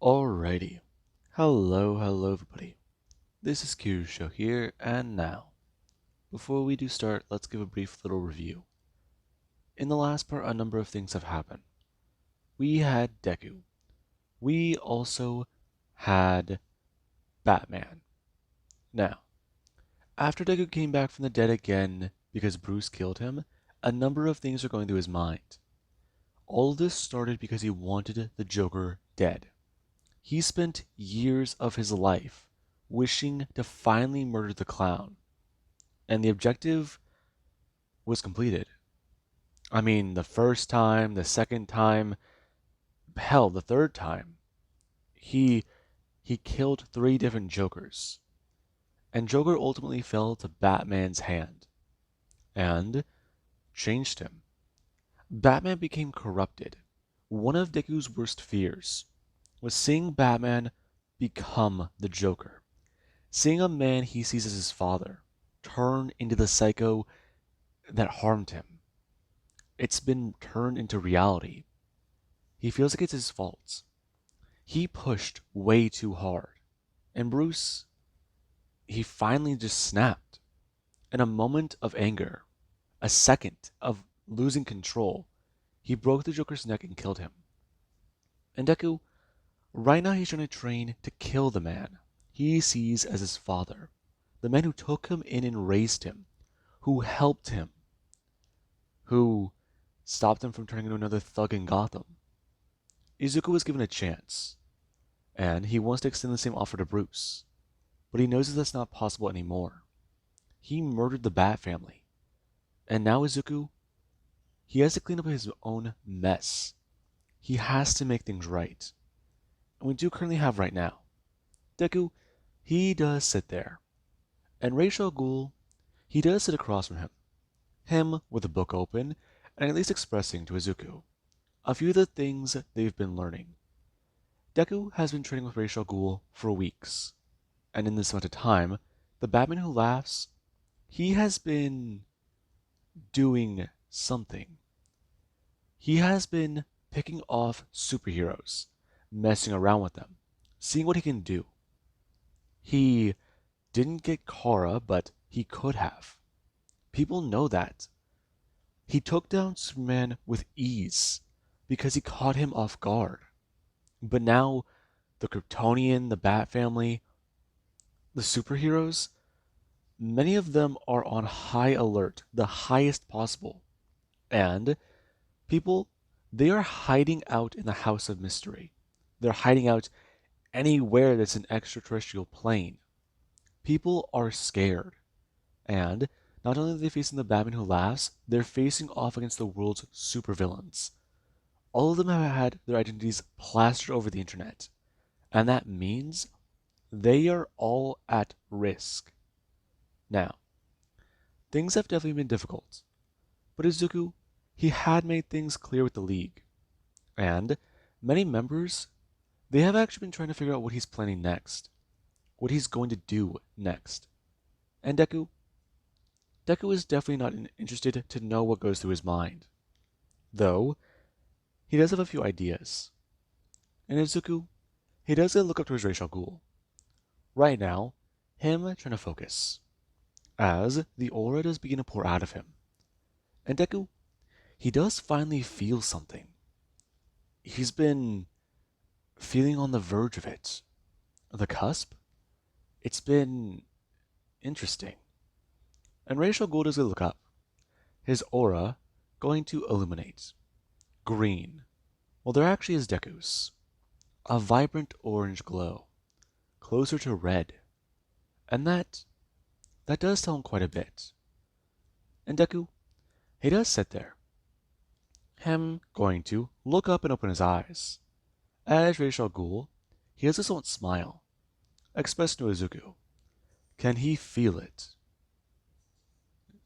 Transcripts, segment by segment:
Alrighty. Hello everybody. This is Show here, and now, before we do start, let's give a brief little review. In the last part, a number of things have happened. We had Deku. We also had Batman. Now, after Deku came back from the dead again because Bruce killed him, a number of things are going through his mind. All of this started because he wanted the Joker dead. He spent years of his life wishing to finally murder the clown, and the objective was completed. I mean, the first time, the second time, hell, the third time, he he killed three different Jokers, and Joker ultimately fell to Batman's hand and changed him. Batman became corrupted. One of Deku's worst fears was seeing Batman become the Joker. Seeing a man he sees as his father turn into the psycho that harmed him. It's been turned into reality. He feels like it's his fault. He pushed way too hard. And Bruce, he finally just snapped. In a moment of anger, a second of losing control, he broke the Joker's neck and killed him. And Deku, right now he's trying to train to kill the man he sees as his father. The man who took him in and raised him, who helped him, who stopped him from turning into another thug in Gotham. Izuku was given a chance, and he wants to extend the same offer to Bruce, but he knows that that's not possible anymore. He murdered the Bat family, and now Izuku, he has to clean up his own mess. He has to make things right. And we do currently have right now. Deku, he does sit there, and Ra's al Ghul, he does sit across from him with a book open, and at least expressing to Izuku a few of the things they've been learning. Deku has been training with Ra's al Ghul for weeks, and in this amount of time, the Batman who laughs, he has been doing something. He has been picking off superheroes, messing around with them, seeing what he can do. He didn't get Kara, but he could have. People know that. He took down Superman with ease because he caught him off guard. But now, the Kryptonian, the Bat family, the superheroes, many of them are on high alert, the highest possible. And people, they are hiding out in the House of Mystery. They're hiding out anywhere that's an extraterrestrial plane. People are scared. And not only are they facing the Batman who laughs, they're facing off against the world's supervillains. All of them have had their identities plastered over the internet. And that means they are all at risk. Now, things have definitely been difficult, but Izuku, he had made things clear with the League. And many members, they have actually been trying to figure out what he's planning next, what he's going to do next. And Deku is definitely not interested to know what goes through his mind. Though, he does have a few ideas. And Izuku, he does look up to his Ra's al Ghul. Right now, him trying to focus, as the aura does begin to pour out of him. And Deku, he does finally feel something. He's been feeling on the verge of it. The cusp? It's been interesting. And Ra's al Ghul does look up. His aura going to illuminate. Green. Well, there actually is Deku's. A vibrant orange glow. Closer to red. And that does tell him quite a bit. And Deku, he does sit there. Him going to look up and open his eyes. As Ra's al Ghul, he has a somewhat smile. Expressed to Izuku. Can he feel it?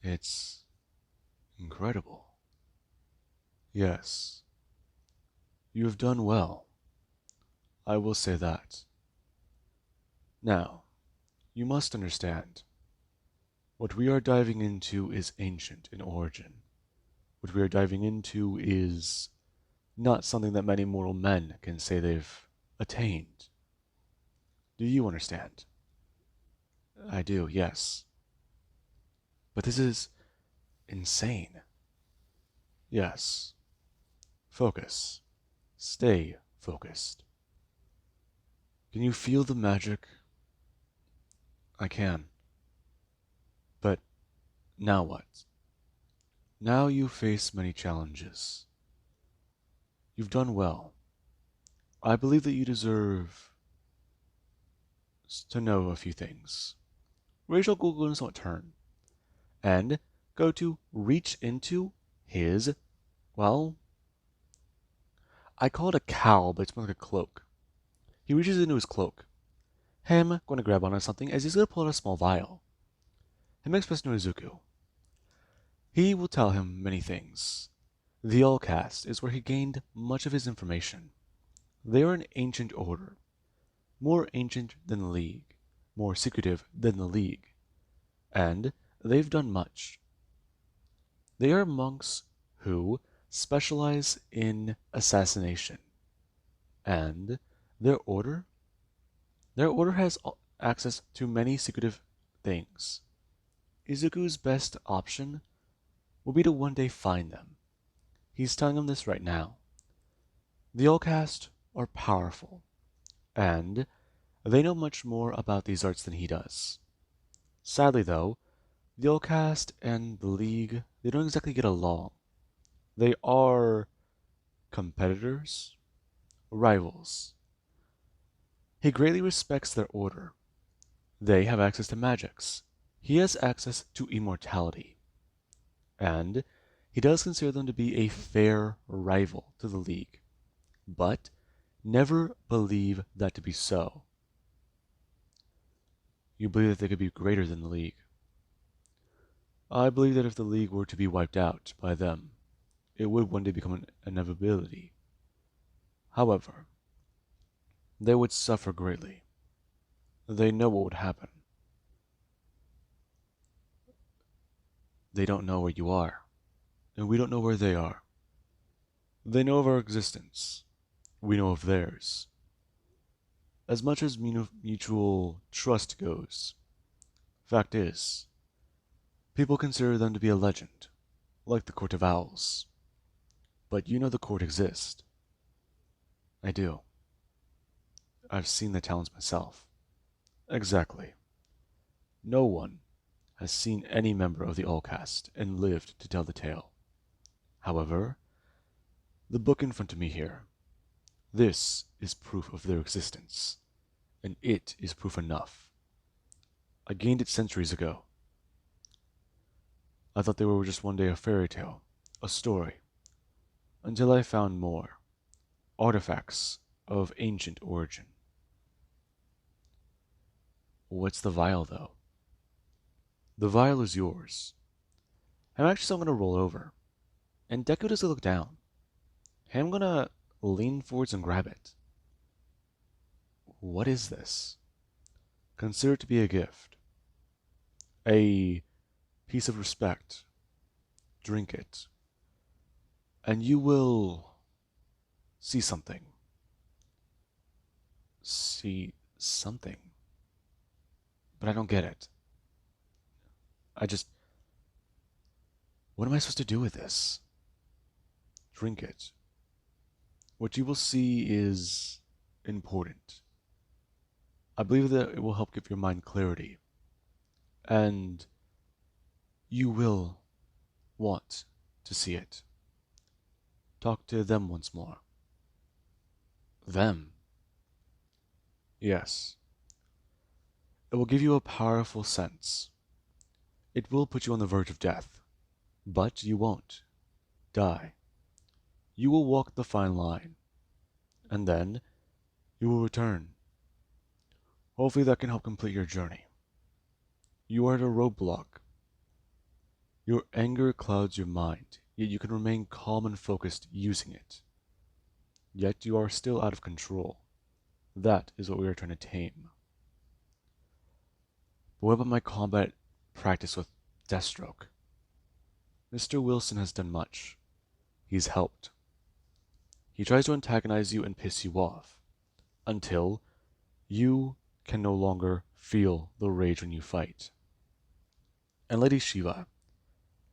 It's incredible. Yes. You have done well. I will say that. Now, you must understand. What we are diving into is ancient in origin. What we are diving into is not something that many mortal men can say they've attained. Do you understand? I do, yes. But this is insane. Yes. Focus. Stay focused. Can you feel the magic? I can. But now what? Now you face many challenges. You've done well. I believe that you deserve to know a few things. Rachel Google's what turn and go to reach into his, well, I call it a cowl, but it's more like a cloak. He reaches into his cloak. Him going to grab onto something as he's going to pull out a small vial. Him express to Izuku. He will tell him many things. The Allcast is where he gained much of his information. They are an ancient order, more ancient than the League, more secretive than the League, and they've done much. They are monks who specialize in assassination, and their order? Their order has access to many secretive things. Izuku's best option will be to one day find them. He's telling him this right now. The Allcast are powerful, and they know much more about these arts than he does. Sadly, though, the Allcast and the League, they don't exactly get along. They are competitors, rivals. He greatly respects their order. They have access to magics. He has access to immortality. And he does consider them to be a fair rival to the League. But never believe that to be so. You believe that they could be greater than the League. I believe that if the League were to be wiped out by them, it would one day become an inevitability. However, they would suffer greatly. They know what would happen. They don't know where you are, and we don't know where they are. They know of our existence. We know of theirs. As much as mutual trust goes, fact is, people consider them to be a legend, like the Court of Owls. But you know the court exists. I do. I've seen the talents myself. Exactly. No one has seen any member of the Allcast and lived to tell the tale. However, the book in front of me here, this is proof of their existence, and it is proof enough. I gained it centuries ago. I thought they were just one day a fairy tale, a story, until I found more artifacts of ancient origin. What's the vial, though? The vial is yours. I'm actually still going to roll over, and Deku does look down. I'm going to lean forwards and grab it. What is this? Consider it to be a gift. A piece of respect. Drink it. And you will see something. See something. But I don't get it. What am I supposed to do with this? Drink it. What you will see is important. I believe that it will help give your mind clarity. And you will want to see it. Talk to them once more. Them? Yes. It will give you a powerful sense. It will put you on the verge of death. But you won't die. You will walk the fine line. And then you will return. Hopefully that can help complete your journey. You are at a roadblock. Your anger clouds your mind, yet you can remain calm and focused using it. Yet you are still out of control. That is what we are trying to tame. But what about my combat practice with Deathstroke? Mr. Wilson has done much. He's helped. He tries to antagonize you and piss you off. until you can no longer feel the rage when you fight. And Lady Shiva,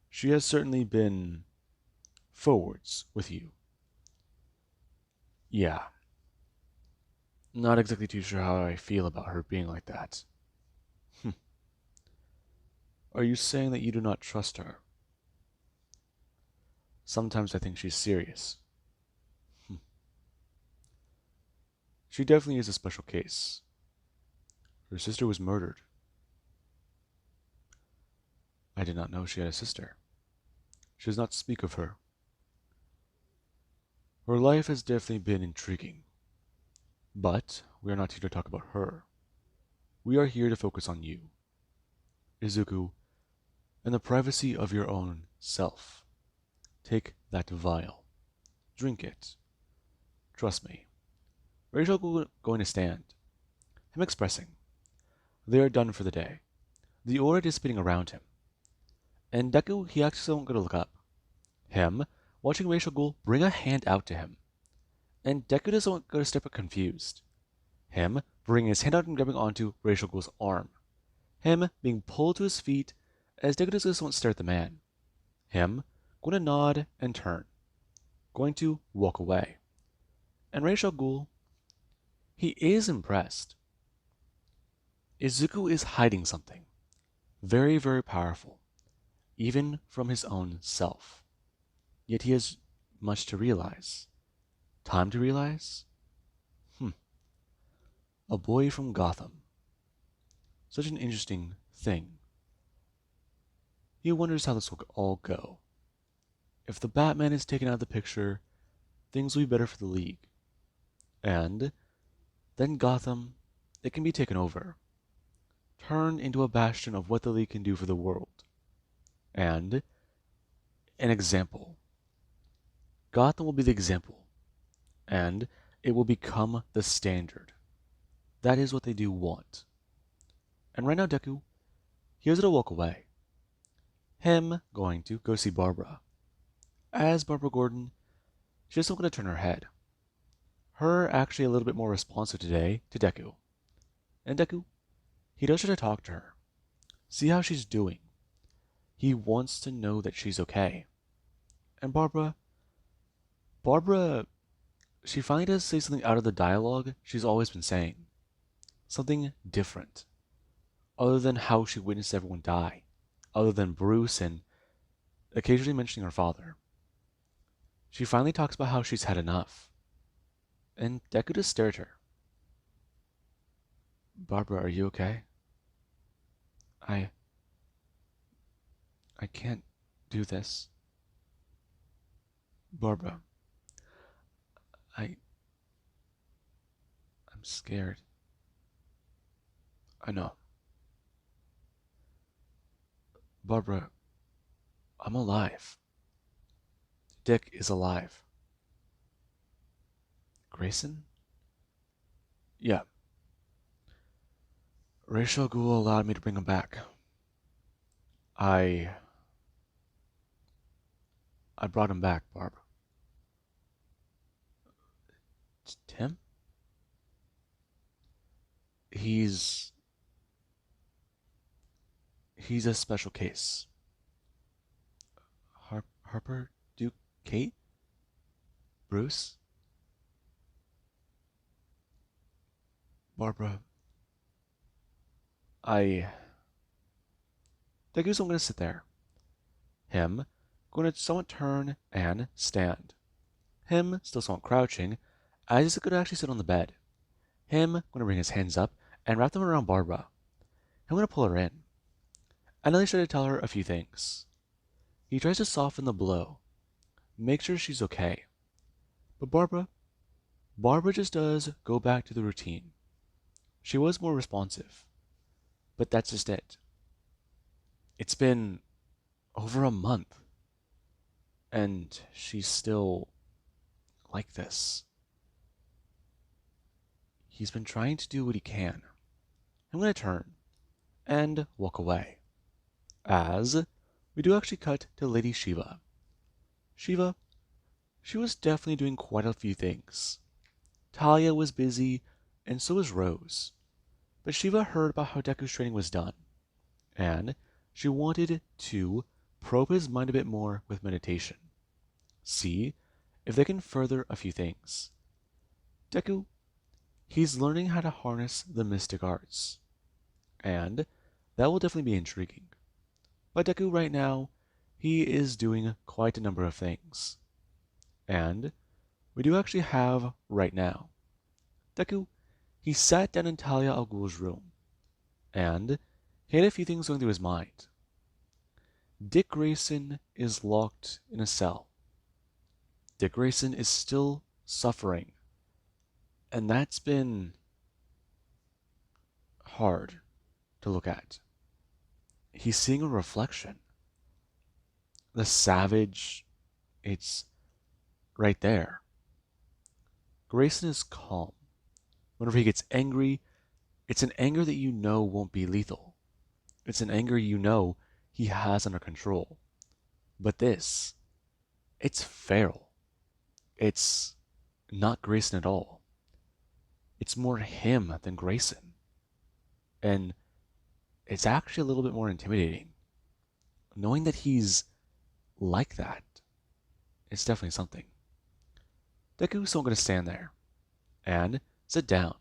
she has certainly been forwards with you. Yeah, not exactly too sure how I feel about her being like that. Hm. Are you saying that you do not trust her? Sometimes I think she's serious. Hm. She definitely is a special case. Her sister was murdered. I did not know she had a sister. She does not speak of her. Her life has definitely been intriguing. But we are not here to talk about her. We are here to focus on you, Izuku, and the privacy of your own self. Take that vial. Drink it. Trust me. Rachel going to stand. Him expressing. They are done for the day. The aura dissipating around him. And Deku, he actually won't go to look up. Him, watching Rachel Ghoul bring a hand out to him. And Deku doesn't go to step up confused. Him, bringing his hand out and grabbing onto Rachel Ghoul's arm. Him, being pulled to his feet as Deku just won't stare at the man. Him, going to nod and turn. Going to walk away. And Rachel Ghoul, he is impressed. Izuku is hiding something. Very, very powerful. Even from his own self. Yet he has much to realize. Time to realize? A boy from Gotham. Such an interesting thing. He wonders how this will all go. If the Batman is taken out of the picture, things will be better for the League. And then Gotham, it can be taken over. Turned into a bastion of what the League can do for the world. And an example. Gotham will be the example. And it will become the standard. That is what they do want. And right now, Deku, he has to walk away. Him going to go see Barbara. As Barbara Gordon, she's still going to turn her head. Her actually a little bit more responsive today to Deku. And Deku, he does try to talk to her. See how she's doing. He wants to know that she's okay. And Barbara, she finally does say something out of the dialogue she's always been saying. Something different. Other than how she witnessed everyone die. Other than Bruce and occasionally mentioning her father. She finally talks about how she's had enough. And Deku just stared at her. Barbara, are you okay? I can't do this. Barbara, I'm scared. I know. Barbara, I'm alive. Dick is alive. Grayson? Yeah. Rachel Ghoul allowed me to bring him back. I brought him back, Barb. Tim? He's a special case. Harper, Duke, Kate, Bruce, Barbara. Deku's gonna sit there. Him going to somewhat turn and stand. Him still somewhat crouching, as he could actually sit on the bed. Him going to bring his hands up and wrap them around Barbara. I'm going to pull her in. And then he's trying to tell her a few things. He tries to soften the blow, make sure she's okay. But Barbara just does go back to the routine. She was more responsive, but that's just it. It's been over a month, and she's still like this. He's been trying to do what he can. I'm going to turn and walk away. As we do actually cut to Lady Shiva. She was definitely doing quite a few things. Talia was busy and so is Rose. But Shiva heard about how Deku's training was done, and she wanted to probe his mind a bit more with meditation. See if they can further a few things. Deku, he's learning how to harness the mystic arts, and that will definitely be intriguing. But Deku right now, he is doing quite a number of things. And we do actually have right now. Deku, he sat down in Talia al Ghul's room, and he had a few things going through his mind. Dick Grayson is locked in a cell. Dick Grayson is still suffering, and that's been hard to look at. He's seeing a reflection. The savage, it's right there. Grayson is calm. Whenever he gets angry, it's an anger that you know won't be lethal. It's an anger you know he has under control. But this, it's feral. It's not Grayson at all. It's more him than Grayson. And it's actually a little bit more intimidating. Knowing that he's like that, it's definitely something. Deku's still going to stand there and sit down.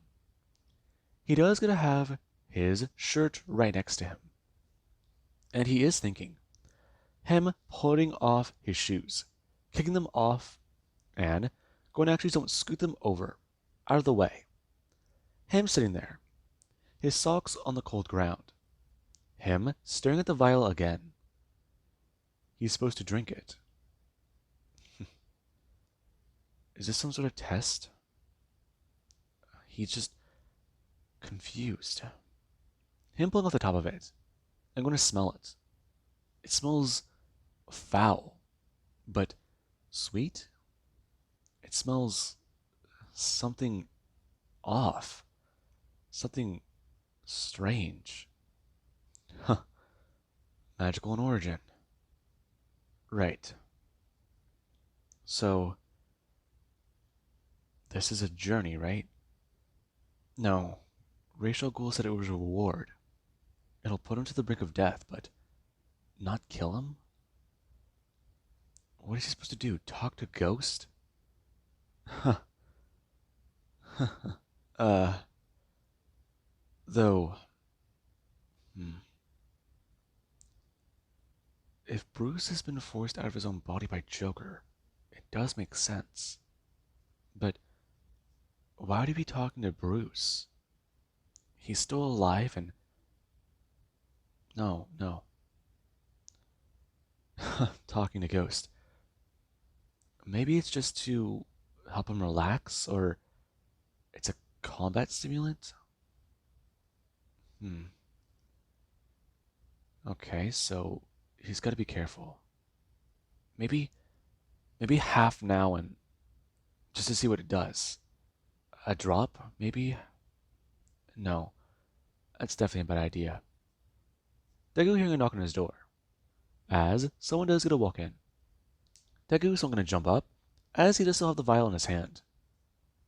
He does get to have his shirt right next to him. And he is thinking. Him putting off his shoes, kicking them off, and going to actually don't scoot them over, out of the way. Him sitting there, his socks on the cold ground. Him staring at the vial again. He's supposed to drink it. Is this some sort of test? He's just confused. Him pulling off the top of it. I'm going to smell it. It smells foul, but sweet? It smells something off. Something strange. Huh. Magical in origin. Right. So, this is a journey, right? No. Ra's al Ghul said it was a reward. It'll put him to the brink of death, but not kill him? What is he supposed to do? Talk to Ghost? Huh. uh. Though. If Bruce has been forced out of his own body by Joker, it does make sense. But why would he be talking to Bruce? He's still alive and... No, no. Talking to Ghost. Maybe it's just to help him relax, or it's a combat stimulant? Okay, so he's got to be careful. Maybe half now and just to see what it does. A drop, maybe? No, that's definitely a bad idea. Deku hearing a knock on his door, as someone does get a walk in. Deku's not going to jump up, as he does still have the vial in his hand.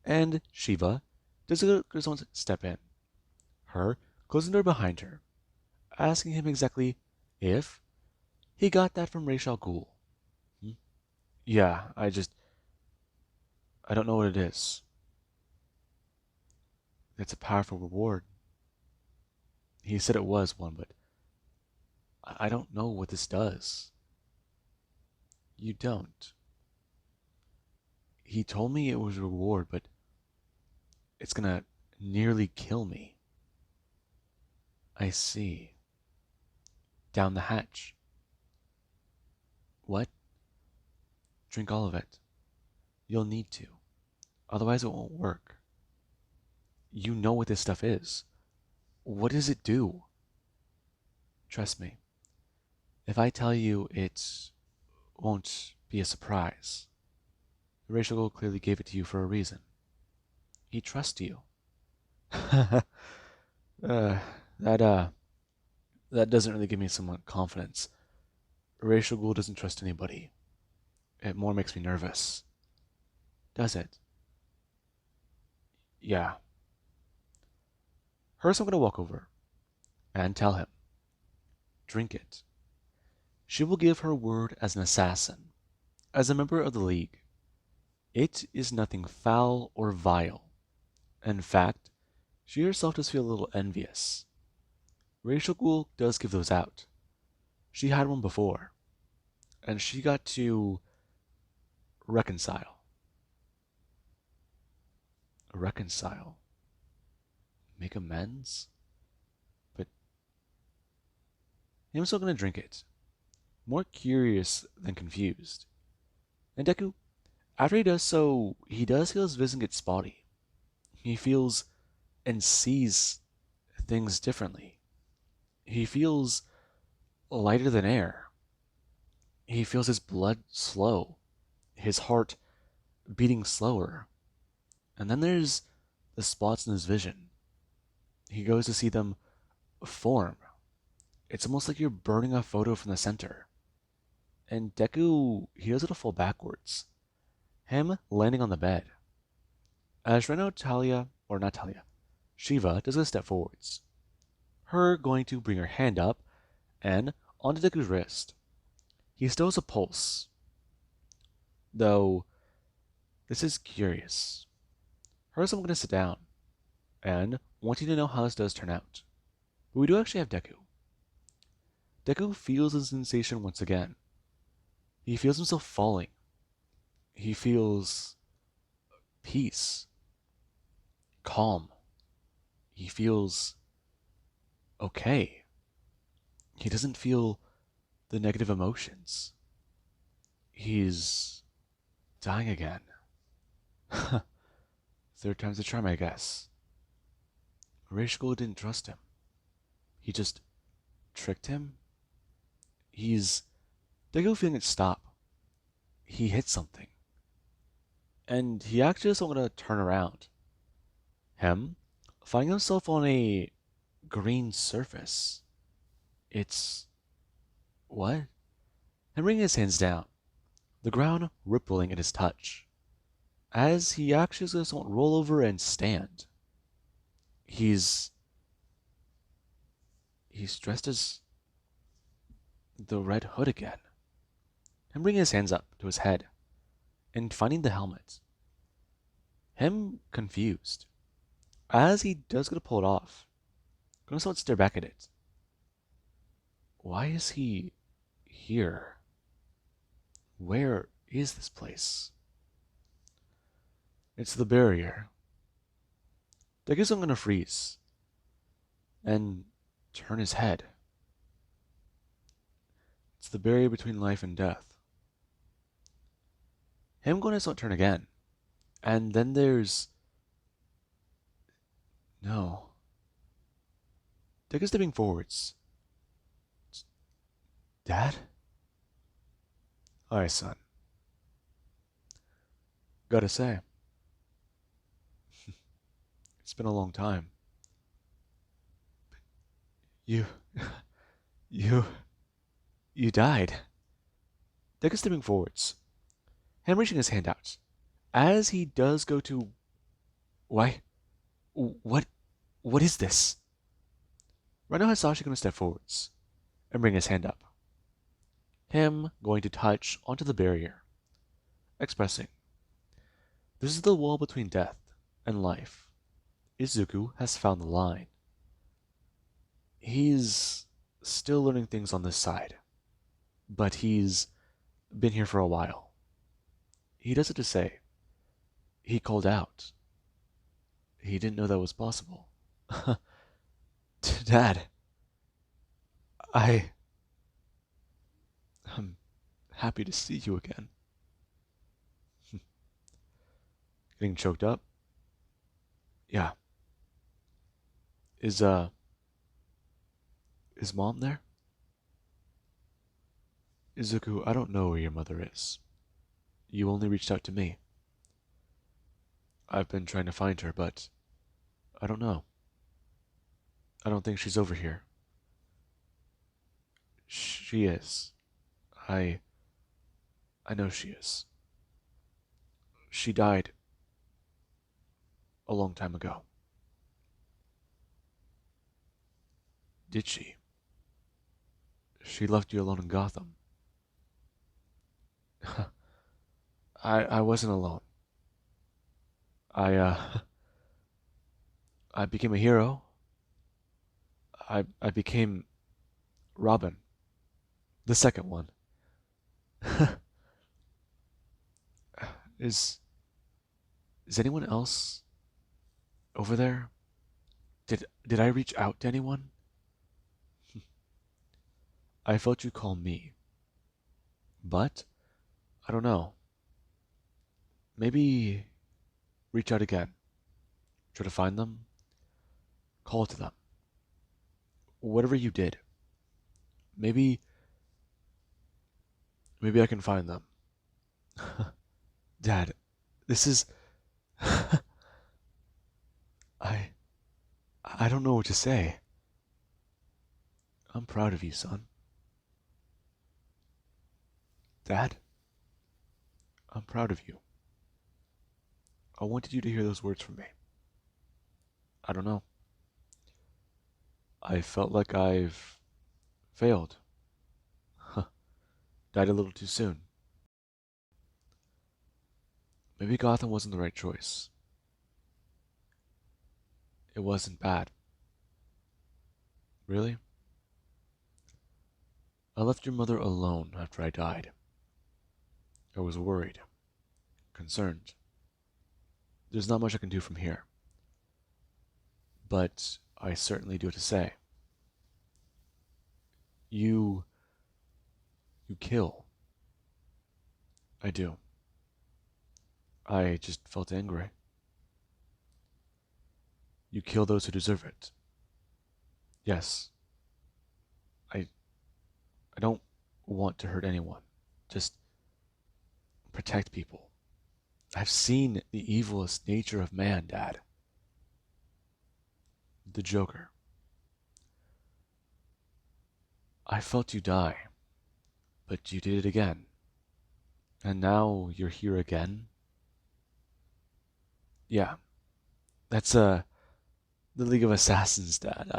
And Shiva does get someone to step in, her closing the door behind her, asking him exactly if he got that from Ra's al Ghul. Yeah, I don't know what it is. It's a powerful reward. He said it was one, but I don't know what this does. You don't. He told me it was a reward, but it's gonna nearly kill me. I see. Down the hatch. What? Drink all of it. You'll need to. Otherwise it won't work. You know what this stuff is. What does it do? Trust me. If I tell you, it won't be a surprise. Ra's al Ghul clearly gave it to you for a reason. He trusts you. That doesn't really give me some confidence. Ra's al Ghul doesn't trust anybody. It more makes me nervous. Does it? Yeah. First, I'm going to walk over and tell him, drink it. She will give her word as an assassin, as a member of the League. It is nothing foul or vile. In fact, she herself does feel a little envious. Racial Ghoul does give those out. She had one before, and she got to reconcile. Reconcile? Make amends? But I'm still gonna drink it, more curious than confused. And Deku, after he does so, he does feel his vision get spotty. He feels and sees things differently. He feels lighter than air. He feels his blood slow, his heart beating slower. And then there's the spots in his vision. He goes to see them form. It's almost like you're burning a photo from the center. And Deku, he does it fall backwards. Him landing on the bed. As Reno Talia, or not Talia, Shiva does a step forwards. Her going to bring her hand up and onto Deku's wrist. He still has a pulse. Though, this is curious. First, I'm going to sit down and wanting to know how this does turn out. But we do actually have Deku. Deku feels the sensation once again. He feels himself falling. He feels peace, calm. He feels okay. He doesn't feel the negative emotions. He's dying again. Third time's the charm, I guess. Rishko didn't trust him. He just tricked him. Deku feeling it stop. He hit something. And he actually doesn't want to turn around. Him, finding himself on a green surface. It's... what? Him bringing his hands down, the ground rippling at his touch. As he actually doesn't want to roll over and stand. He's dressed as the Red Hood again. Him bringing his hands up to his head and finding the helmet. Him confused. As he does go to pull it off, gonna start to stare back at it. Why is he here? Where is this place? It's the barrier. I guess I'm gonna freeze and turn his head. It's the barrier between life and death. Him going to start turn again. And then there's... no. Deku stepping forwards. Dad? Alright, son. Gotta say, it's been a long time. You... you... you died. Deku stepping forwards. Him reaching his hand out. As he does go to... why? What is this? Right now Hasashi gonna step forwards and bring his hand up. Him going to touch onto the barrier, expressing, this is the wall between death and life. Izuku has found the line. He's still learning things on this side, but he's been here for a while. He does it to say, he called out. He didn't know that was possible. Dad, I'm happy to see you again. Getting choked up? Yeah. Is Mom there? Izuku, I don't know where your mother is. You only reached out to me. I've been trying to find her, but I don't know. I don't think she's over here. She is. I know she is. She died a long time ago. Did she? She left you alone in Gotham. I wasn't alone. I I became a hero. I became Robin, the second one. Is is anyone else over there? Did I reach out to anyone? I felt you call me, but I don't know. Maybe reach out again. Try to find them. Call to them. Whatever you did, maybe maybe I can find them. Dad, this is I I don't know what to say. I'm proud of you, son. Dad, I'm proud of you. I wanted you to hear those words from me. I don't know. I felt like I've failed. Died a little too soon. Maybe Gotham wasn't the right choice. It wasn't bad. Really? I left your mother alone after I died. I was worried, concerned. There's not much I can do from here. But I certainly do have to say. You you kill. I do. I just felt angry. You kill those who deserve it. Yes. I I don't want to hurt anyone. Just protect people. I've seen the evilest nature of man, Dad. The Joker. I felt you die, but you did it again. And now you're here again? Yeah, that's the League of Assassins, Dad.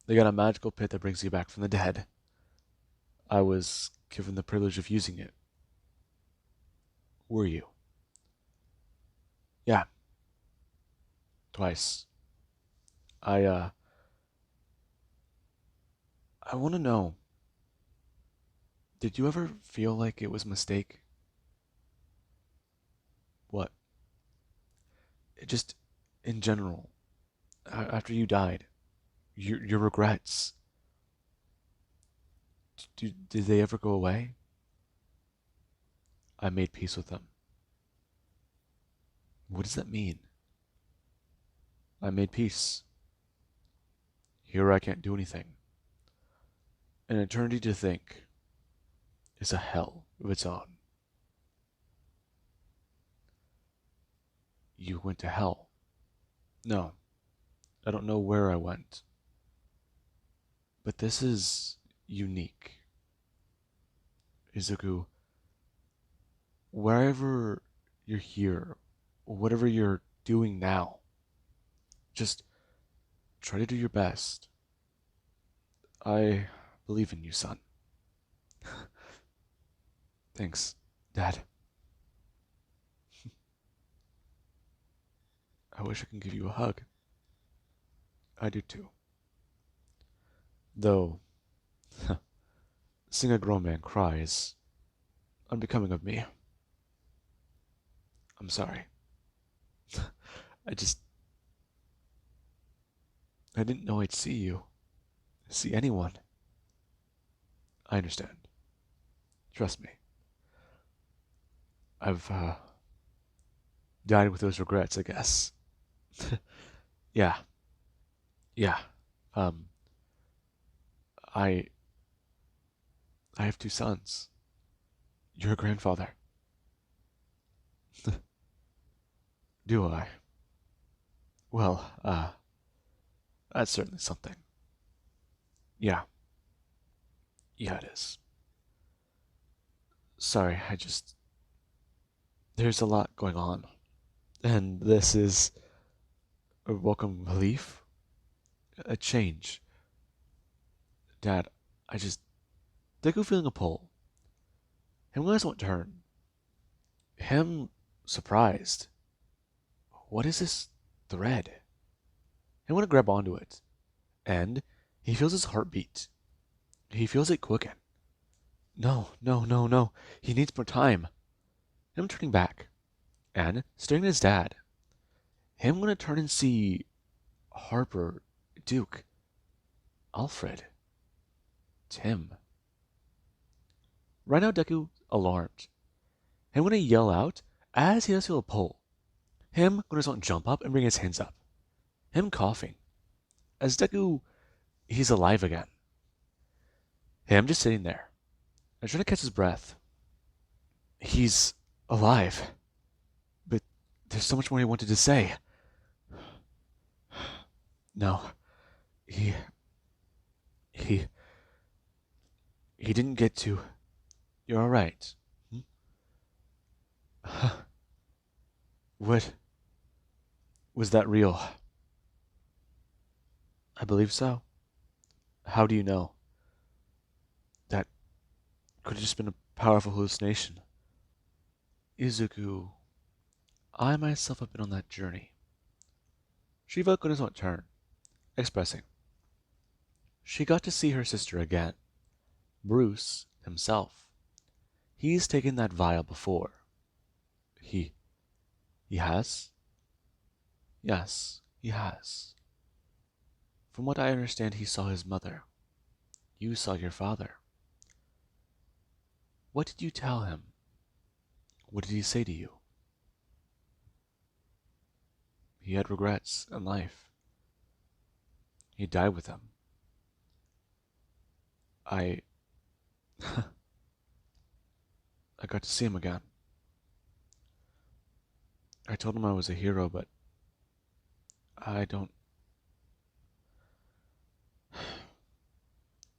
They got a magical pit that brings you back from the dead. I was given the privilege of using it. Were you? Yeah, twice. I uh I want to know, did you ever feel like it was a mistake? What? It just in general, after you died, your regrets, did they ever go away? I made peace with them. What does that mean? I made peace. Here I can't do anything. An eternity to think is a hell of its own. You went to hell. No, I don't know where I went. But this is unique. Izuku, wherever you're here, whatever you're doing now, just try to do your best. I believe in you, son. Thanks, Dad. I wish I could give you a hug. I do too. Though, seeing a grown man cry is unbecoming of me. I'm sorry. I just. I didn't know I'd see you. See anyone. I understand. Trust me. I've, died with those regrets, I guess. Yeah, yeah. Um, I. I have two sons. You're a grandfather. Do I? Well, that's certainly something. Yeah, yeah, it is. Sorry, I just. There's a lot going on. And this is a welcome relief. a change. Dad, I just... Deku feeling a pull. Him guys won't turn. Him surprised. What is this thread? I want to grab onto it. And he feels his heart beat. He feels it quicken. No, no, no, no. He needs more time. Him turning back. And staring at his dad. Him gonna turn and see Harper, Duke, Alfred, Tim. Right now Deku alarmed. Him gonna yell out as he does feel a pull. Him gonna jump up and bring his hands up. Him coughing. As Deku, he's alive again. Him just sitting there. I'm trying to catch his breath. He's alive. But there's so much more he wanted to say. No. He he didn't get to. You're alright. Hmm? What? Was that real? I believe so. How do you know? That could have just been a powerful hallucination. Izuku, I myself have been on that journey. Shiva couldn't want turn, expressing. She got to see her sister again. Bruce, himself. He's taken that vial before. He has? Yes, he has. From what I understand, he saw his mother. You saw your father. What did you tell him? What did he say to you? He had regrets in life. He died with them. I I got to see him again. I told him I was a hero, but I don't...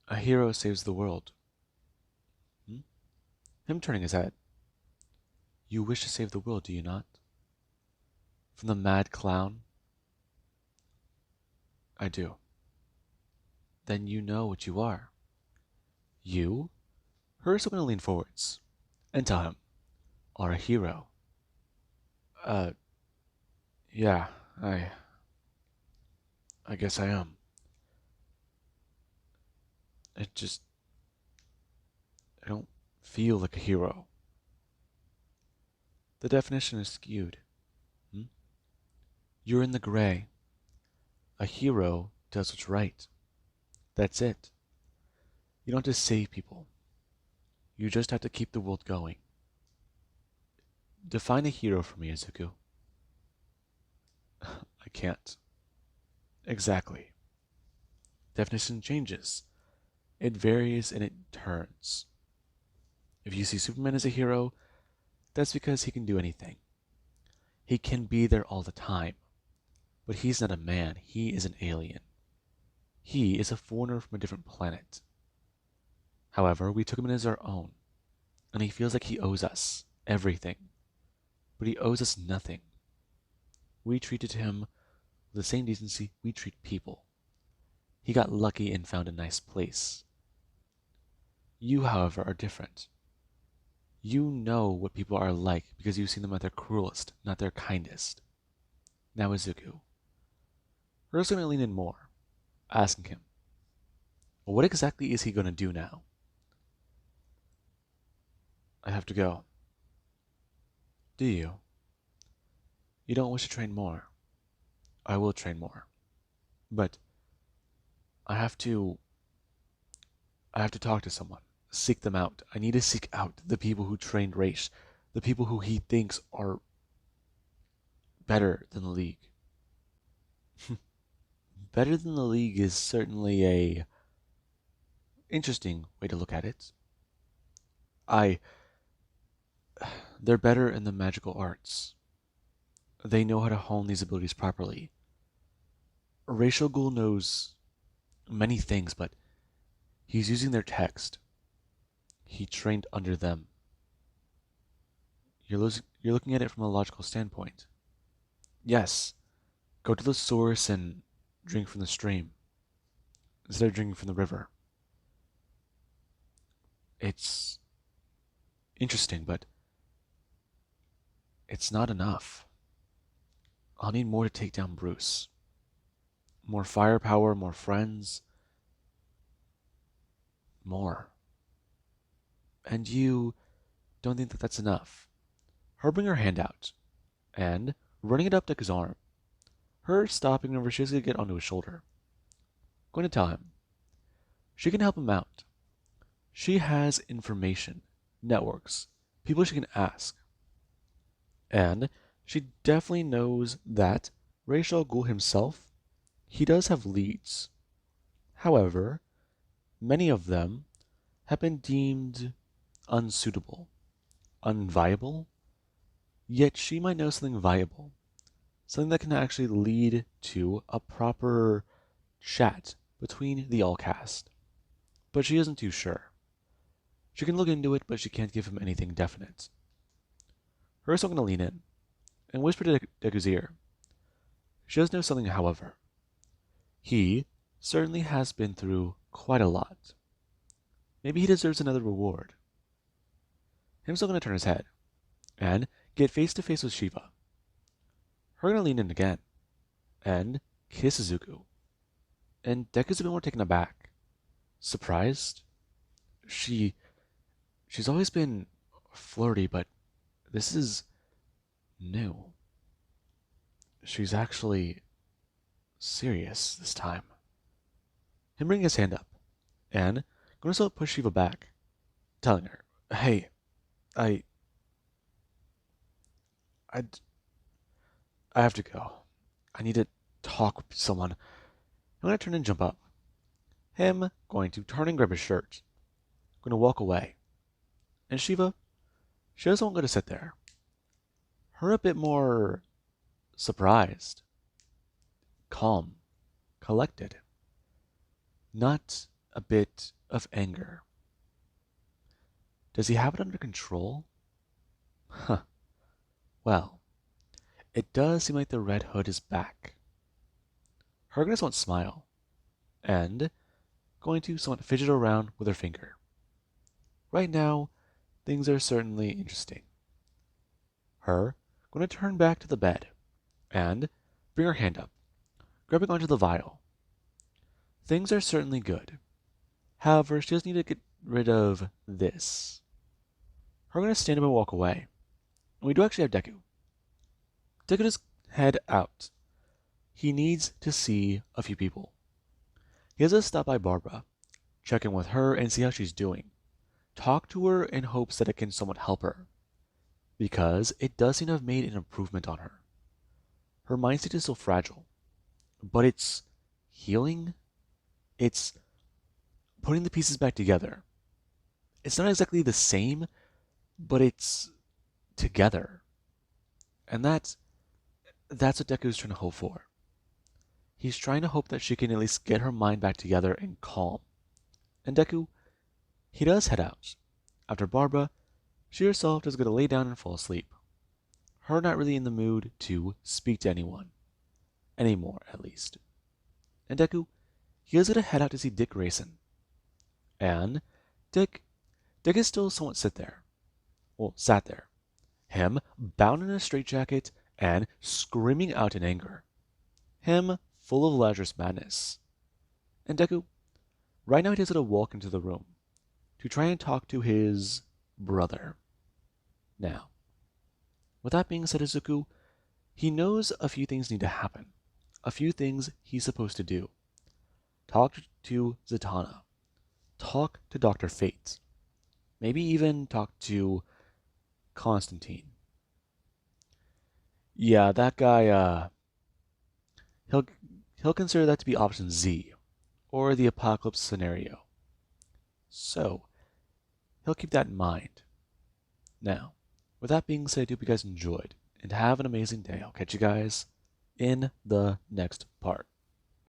A hero saves the world. Hmm? Him turning his head. You wish to save the world, do you not? From the mad clown? I do. Then you know what you are. You? Her is going to lean forwards and tell him, are a hero. Uh, yeah, I guess I am. It just, I don't feel like a hero. The definition is skewed. Hmm? You're in the gray. A hero does what's right. That's it. You don't have to save people. You just have to keep the world going. Define a hero for me, Izuku. I can't. Exactly. Definition changes. It varies and it turns. If you see Superman as a hero, that's because he can do anything. He can be there all the time. But he's not a man, he is an alien. He is a foreigner from a different planet. However, we took him in as our own, and he feels like he owes us everything. But he owes us nothing. We treated him with the same decency we treat people. He got lucky and found a nice place. You, however, are different. You know what people are like because you've seen them at their cruelest, not their kindest. Now Izuku. Hers going to lean in more, asking him, what exactly is he going to do now? I have to go. Do you? You don't wish to train more? I will train more. But I have to talk to someone. Seek them out. I need to seek out the people who trained Raish. The people who he thinks are better than the League. Better than the League is certainly a interesting way to look at it. They're better in the magical arts. They know how to hone these abilities properly. Racial Ghoul knows many things, but he's using their text. He trained under them. You're looking at it from a logical standpoint. Yes, go to the source and drink from the stream. instead of drinking from the river. It's interesting, but it's not enough. I'll need more to take down Bruce. More firepower, more friends, more. And you don't think that that's enough. Her bring her hand out, and running it up Deku's arm. Her stopping whenever she's going to get onto his shoulder. Going to tell him. She can help him out. She has information, networks, people she can ask. And she definitely knows that Ra's al Ghul himself, he does have leads. However, many of them have been deemed unsuitable, unviable, yet she might know something viable, something that can actually lead to a proper chat between the all-cast. But she isn't too sure. She can look into it, but she can't give him anything definite. Hers is going to lean in and whisper to Deku's ear. She does know something, however. He certainly has been through quite a lot. Maybe he deserves another reward. Him's still going to turn his head and get face to face with Shiva. Her going to lean in again and kiss Izuku. And Deku's a bit more taken aback. Surprised? She's always been flirty, but this is new. She's actually serious this time. Him bringing his hand up and going to start push Shiva back, telling her, "Hey, I, I, I have to go. I need to talk with someone." I'm going to turn and jump up. Him going to turn and grab his shirt. Going to walk away. And Shiva, she doesn't want to sit there. Her a bit more surprised, calm, collected. Not a bit of anger. Does he have it under control? Huh. Well, it does seem like the Red Hood is back. Her gonna somewhat smile, and going to somewhat fidget around with her finger. Right now, things are certainly interesting. Her going to turn back to the bed, and bring her hand up, grabbing onto the vial. Things are certainly good. However, she does need to get rid of this. Her going to stand up and walk away. And we do actually have Deku. Deku just head out. He needs to see a few people. He has to stop by Barbara, check in with her and see how she's doing. Talk to her in hopes that it can somewhat help her. Because it does seem to have made an improvement on her. Her mind state is still fragile. But it's healing. It's putting the pieces back together. It's not exactly the same, but it's together. And that's what Deku's trying to hope for. He's trying to hope that she can at least get her mind back together and calm. And Deku, he does head out. After Barbara, she herself is going to lay down and fall asleep. Her not really in the mood to speak to anyone. Anymore, at least. And Deku, he is going to head out to see Dick Grayson. And Dick is still somewhat sat there. Him bound in a straitjacket and screaming out in anger. Him full of Lazarus madness. And Deku, right now he does to walk into the room to try and talk to his brother. Now, with that being said, Izuku, he knows a few things need to happen. A few things he's supposed to do. Talk to Zatanna. Talk to Dr. Fate. Maybe even talk to Constantine. Yeah, that guy, he'll consider that to be option Z, or the apocalypse scenario. So, he'll keep that in mind. Now, with that being said, I hope you guys enjoyed, and have an amazing day. I'll catch you guys in the next part.